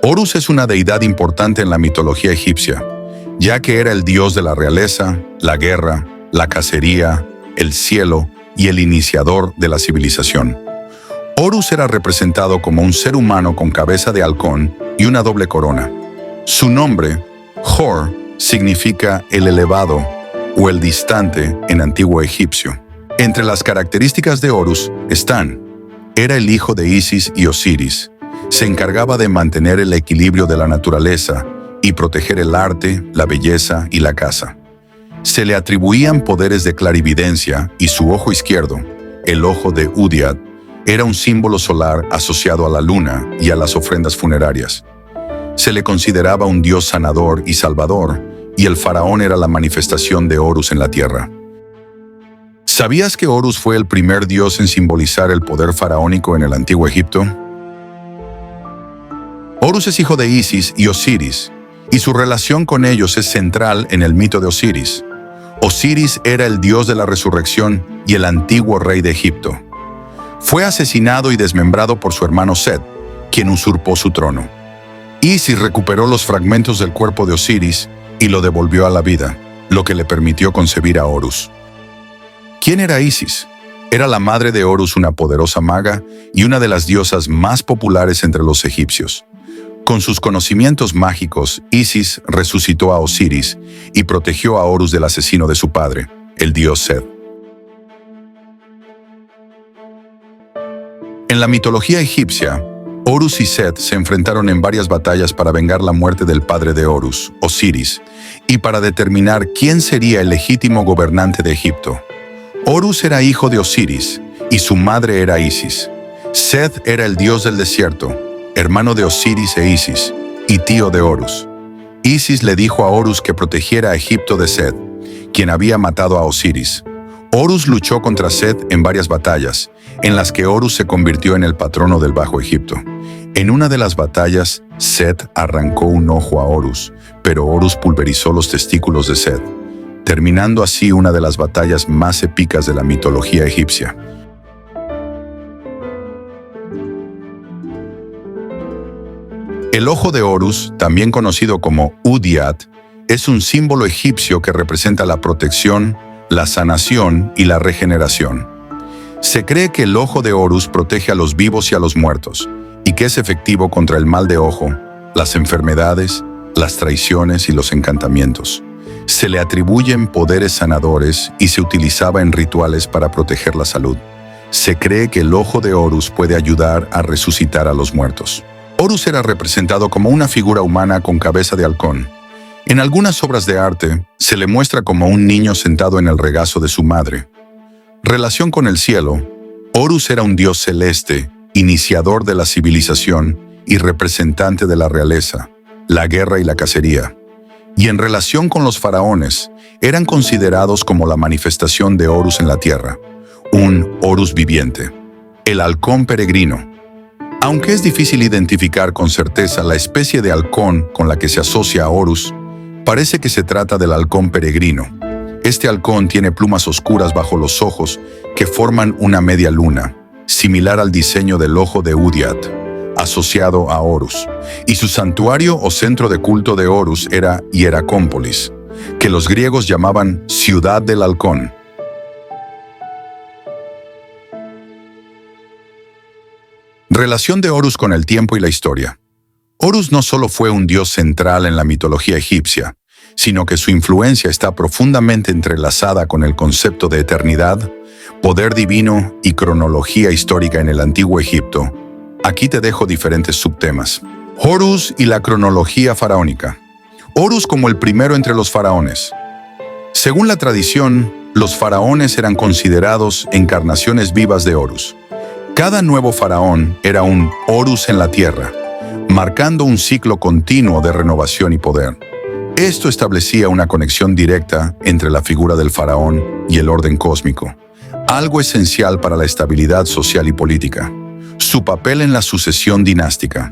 Horus es una deidad importante en la mitología egipcia, ya que era el dios de la realeza, la guerra, la cacería, el cielo y el iniciador de la civilización. Horus era representado como un ser humano con cabeza de halcón y una doble corona. Su nombre, Hor, significa el elevado o el distante en antiguo egipcio. Entre las características de Horus están: era el hijo de Isis y Osiris, se encargaba de mantener el equilibrio de la naturaleza y proteger el arte, la belleza y la caza. Se le atribuían poderes de clarividencia y su ojo izquierdo, el ojo de Udiat, era un símbolo solar asociado a la luna y a las ofrendas funerarias. Se le consideraba un dios sanador y salvador, y el faraón era la manifestación de Horus en la tierra. ¿Sabías que Horus fue el primer dios en simbolizar el poder faraónico en el antiguo Egipto? Horus es hijo de Isis y Osiris, y su relación con ellos es central en el mito de Osiris. Osiris era el dios de la resurrección y el antiguo rey de Egipto. Fue asesinado y desmembrado por su hermano Set, quien usurpó su trono. Isis recuperó los fragmentos del cuerpo de Osiris y lo devolvió a la vida, lo que le permitió concebir a Horus. ¿Quién era Isis? Era la madre de Horus, una poderosa maga y una de las diosas más populares entre los egipcios. Con sus conocimientos mágicos, Isis resucitó a Osiris y protegió a Horus del asesino de su padre, el dios Set. En la mitología egipcia, Horus y Set se enfrentaron en varias batallas para vengar la muerte del padre de Horus, Osiris, y para determinar quién sería el legítimo gobernante de Egipto. Horus era hijo de Osiris y su madre era Isis. Set era el dios del desierto, hermano de Osiris e Isis, y tío de Horus. Isis le dijo a Horus que protegiera a Egipto de Set, quien había matado a Osiris. Horus luchó contra Set en varias batallas, en las que Horus se convirtió en el patrono del Bajo Egipto. En una de las batallas, Set arrancó un ojo a Horus, pero Horus pulverizó los testículos de Set, terminando así una de las batallas más épicas de la mitología egipcia. El ojo de Horus, también conocido como Udiat, es un símbolo egipcio que representa la protección, la sanación y la regeneración. Se cree que el ojo de Horus protege a los vivos y a los muertos, y que es efectivo contra el mal de ojo, las enfermedades, las traiciones y los encantamientos. Se le atribuyen poderes sanadores y se utilizaba en rituales para proteger la salud. Se cree que el ojo de Horus puede ayudar a resucitar a los muertos. Horus era representado como una figura humana con cabeza de halcón. En algunas obras de arte, se le muestra como un niño sentado en el regazo de su madre. Relación con el cielo, Horus era un dios celeste, iniciador de la civilización y representante de la realeza, la guerra y la cacería. Y en relación con los faraones, eran considerados como la manifestación de Horus en la tierra, un Horus viviente, el halcón peregrino. Aunque es difícil identificar con certeza la especie de halcón con la que se asocia a Horus, parece que se trata del halcón peregrino. Este halcón tiene plumas oscuras bajo los ojos que forman una media luna, similar al diseño del ojo de Udiat, asociado a Horus, y su santuario o centro de culto de Horus era Hieracómpolis, que los griegos llamaban Ciudad del Halcón. Relación de Horus con el tiempo y la historia. Horus no solo fue un dios central en la mitología egipcia, sino que su influencia está profundamente entrelazada con el concepto de eternidad, poder divino y cronología histórica en el antiguo Egipto. Aquí te dejo diferentes subtemas. Horus y la cronología faraónica. Horus como el primero entre los faraones. Según la tradición, los faraones eran considerados encarnaciones vivas de Horus. Cada nuevo faraón era un Horus en la tierra, marcando un ciclo continuo de renovación y poder. Esto establecía una conexión directa entre la figura del faraón y el orden cósmico, algo esencial para la estabilidad social y política. Su papel en la sucesión dinástica.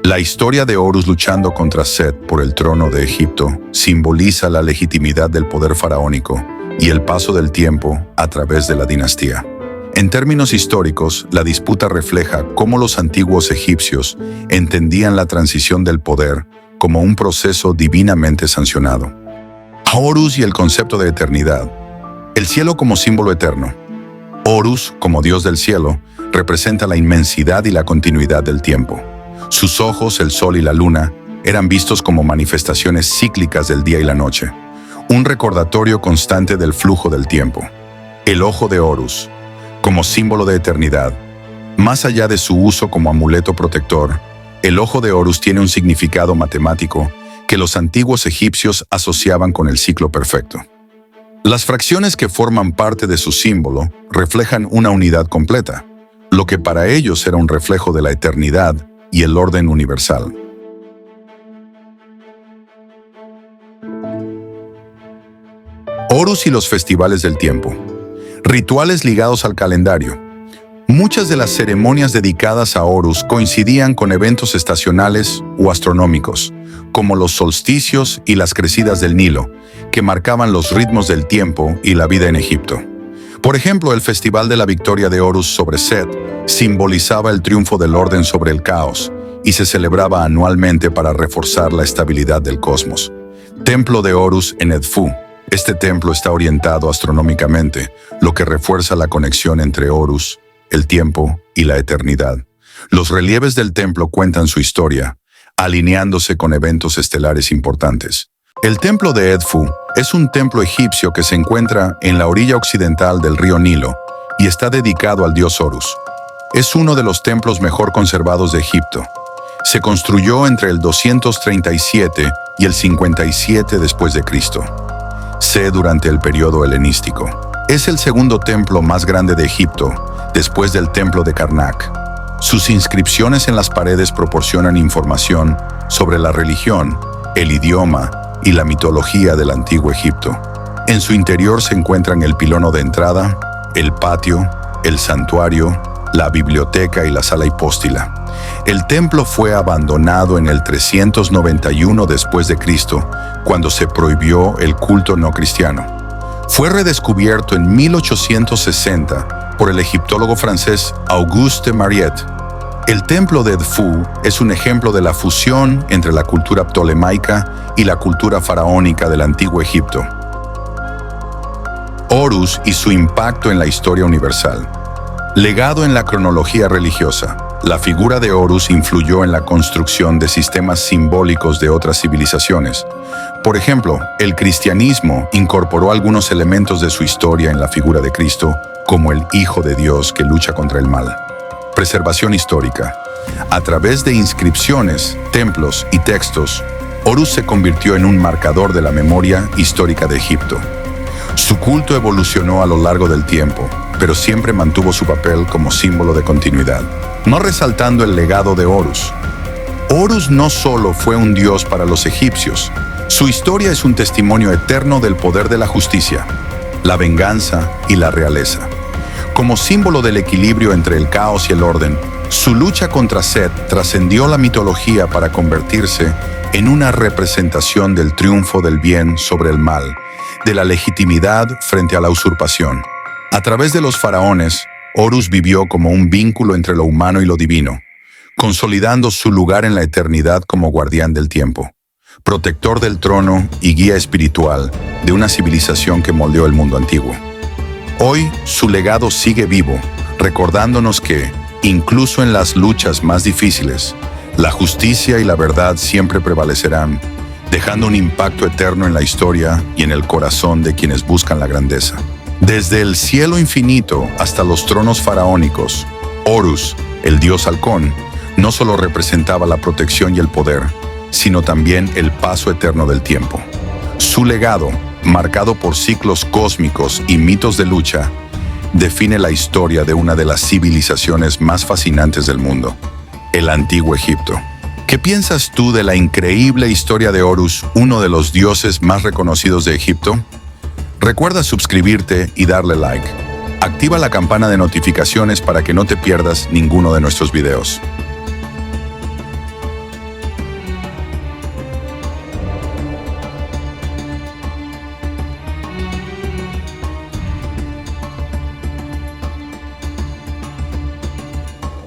La historia de Horus luchando contra Set por el trono de Egipto simboliza la legitimidad del poder faraónico y el paso del tiempo a través de la dinastía. En términos históricos, la disputa refleja cómo los antiguos egipcios entendían la transición del poder como un proceso divinamente sancionado. Horus y el concepto de eternidad. El cielo como símbolo eterno. Horus, como dios del cielo, representa la inmensidad y la continuidad del tiempo. Sus ojos, el sol y la luna, eran vistos como manifestaciones cíclicas del día y la noche, un recordatorio constante del flujo del tiempo. El ojo de Horus, como símbolo de eternidad. Más allá de su uso como amuleto protector, el ojo de Horus tiene un significado matemático que los antiguos egipcios asociaban con el ciclo perfecto. Las fracciones que forman parte de su símbolo reflejan una unidad completa, lo que para ellos era un reflejo de la eternidad y el orden universal. Horus y los festivales del tiempo. Rituales ligados al calendario. Muchas de las ceremonias dedicadas a Horus coincidían con eventos estacionales o astronómicos, como los solsticios y las crecidas del Nilo, que marcaban los ritmos del tiempo y la vida en Egipto. Por ejemplo, el Festival de la Victoria de Horus sobre Set simbolizaba el triunfo del orden sobre el caos y se celebraba anualmente para reforzar la estabilidad del cosmos. Templo de Horus en Edfu. Este templo está orientado astronómicamente, lo que refuerza la conexión entre Horus, el tiempo y la eternidad. Los relieves del templo cuentan su historia, alineándose con eventos estelares importantes. El templo de Edfu es un templo egipcio que se encuentra en la orilla occidental del río Nilo y está dedicado al dios Horus. Es uno de los templos mejor conservados de Egipto. Se construyó entre el 237 y el 57 después de Cristo. Durante el periodo helenístico. Es el segundo templo más grande de Egipto, después del templo de Karnak. Sus inscripciones en las paredes proporcionan información sobre la religión, el idioma y la mitología del antiguo Egipto. En su interior se encuentran el pilono de entrada, el patio, el santuario, la biblioteca y la sala hipóstila. El templo fue abandonado en el 391 después de Cristo, cuando se prohibió el culto no cristiano. Fue redescubierto en 1860 por el egiptólogo francés Auguste Mariette. El templo de Edfu es un ejemplo de la fusión entre la cultura ptolemaica y la cultura faraónica del antiguo Egipto. Horus y su impacto en la historia universal. Legado en la cronología religiosa. La figura de Horus influyó en la construcción de sistemas simbólicos de otras civilizaciones. Por ejemplo, el cristianismo incorporó algunos elementos de su historia en la figura de Cristo, como el Hijo de Dios que lucha contra el mal. Preservación histórica. A través de inscripciones, templos y textos, Horus se convirtió en un marcador de la memoria histórica de Egipto. Su culto evolucionó a lo largo del tiempo, pero siempre mantuvo su papel como símbolo de continuidad, no resaltando el legado de Horus. Horus no solo fue un dios para los egipcios, su historia es un testimonio eterno del poder de la justicia, la venganza y la realeza. Como símbolo del equilibrio entre el caos y el orden, su lucha contra Set trascendió la mitología para convertirse en una representación del triunfo del bien sobre el mal, de la legitimidad frente a la usurpación. A través de los faraones, Horus vivió como un vínculo entre lo humano y lo divino, consolidando su lugar en la eternidad como guardián del tiempo, protector del trono y guía espiritual de una civilización que moldeó el mundo antiguo. Hoy, su legado sigue vivo, recordándonos que, incluso en las luchas más difíciles, la justicia y la verdad siempre prevalecerán, dejando un impacto eterno en la historia y en el corazón de quienes buscan la grandeza. Desde el cielo infinito hasta los tronos faraónicos, Horus, el dios halcón, no solo representaba la protección y el poder, sino también el paso eterno del tiempo. Su legado, marcado por ciclos cósmicos y mitos de lucha, define la historia de una de las civilizaciones más fascinantes del mundo, el Antiguo Egipto. ¿Qué piensas tú de la increíble historia de Horus, uno de los dioses más reconocidos de Egipto? Recuerda suscribirte y darle like. Activa la campana de notificaciones para que no te pierdas ninguno de nuestros videos.